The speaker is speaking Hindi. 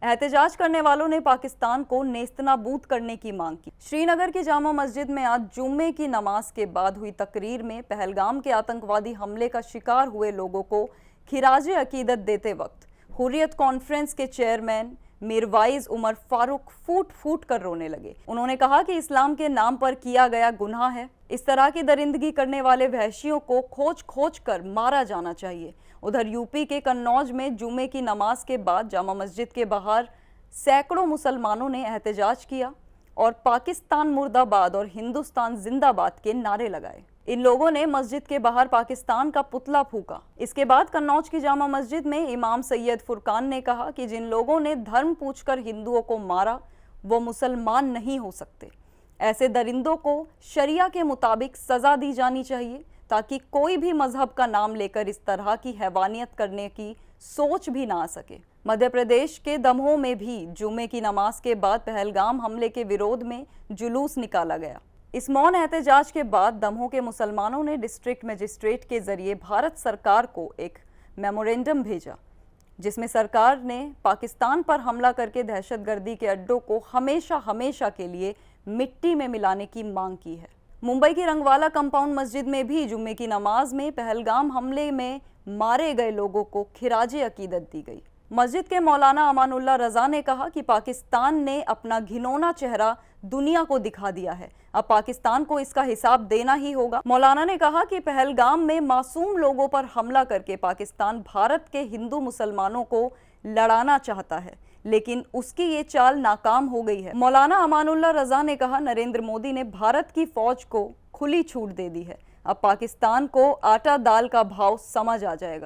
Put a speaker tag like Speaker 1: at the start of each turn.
Speaker 1: एहतजाज करने वालों ने पाकिस्तान को नेस्तनाबूद करने की मांग की। श्रीनगर की जामा मस्जिद में आज जुम्मे की नमाज के बाद हुई तकरीर में पहलगाम के आतंकवादी हमले का शिकार हुए लोगों को खिराजे अकीदत देते वक्त हुर्रियत कॉन्फ्रेंस के चेयरमैन मीरवाइज उमर फारूक फूट फूट कर रोने लगे। उन्होंने कहा कि इस्लाम के नाम पर किया गया गुनाह है। इस तरह की दरिंदगी करने वाले वहशियों को खोज खोज कर मारा जाना चाहिए। उधर यूपी के कन्नौज में जुमे की नमाज के बाद जामा मस्जिद के बाहर सैकड़ों मुसलमानों ने एहतजाज किया और पाकिस्तान मुर्दाबाद और हिंदुस्तान जिंदाबाद के नारे लगाए। इन लोगों ने मस्जिद के बाहर पाकिस्तान का पुतला फूंका। इसके बाद कन्नौज की जामा मस्जिद में इमाम सैयद फुरकान ने कहा कि जिन लोगों ने धर्म पूछकर हिंदुओं को मारा वो मुसलमान नहीं हो सकते। ऐसे दरिंदों को शरिया के मुताबिक सजा दी जानी चाहिए ताकि कोई भी मजहब का नाम लेकर इस तरह की हैवानियत करने की सोच भी ना आ सके। मध्य प्रदेश के दमोह में भी जुमे की नमाज के बाद पहलगाम हमले के विरोध में जुलूस निकाला गया। इस मौन एहतजाज के बाद दमोह के मुसलमानों ने डिस्ट्रिक्ट मजिस्ट्रेट के जरिए भारत सरकार को एक मेमोरेंडम भेजा, जिसमें सरकार ने पाकिस्तान पर हमला करके दहशतगर्दी के अड्डों को हमेशा हमेशा के लिए मिट्टी में मिलाने की मांग की है। मुंबई की रंगवाला कंपाउंड मस्जिद में भी जुम्मे की नमाज में पहलगाम हमले में मारे गए लोगों को खिराजे अकीदत दी गई। मस्जिद के मौलाना अमानुल्लाह रजा ने कहा कि पाकिस्तान ने अपना घिनौना चेहरा दुनिया को दिखा दिया है, अब पाकिस्तान को इसका हिसाब देना ही होगा। मौलाना ने कहा कि पहलगाम में मासूम लोगों पर हमला करके पाकिस्तान भारत के हिंदू मुसलमानों को लड़ाना चाहता है, लेकिन उसकी ये चाल नाकाम हो गई है। मौलाना अमानुल्लाह रजा ने कहा, नरेंद्र मोदी ने भारत की फौज को खुली छूट दे दी है, अब पाकिस्तान को आटा दाल का भाव समझ आ जाएगा।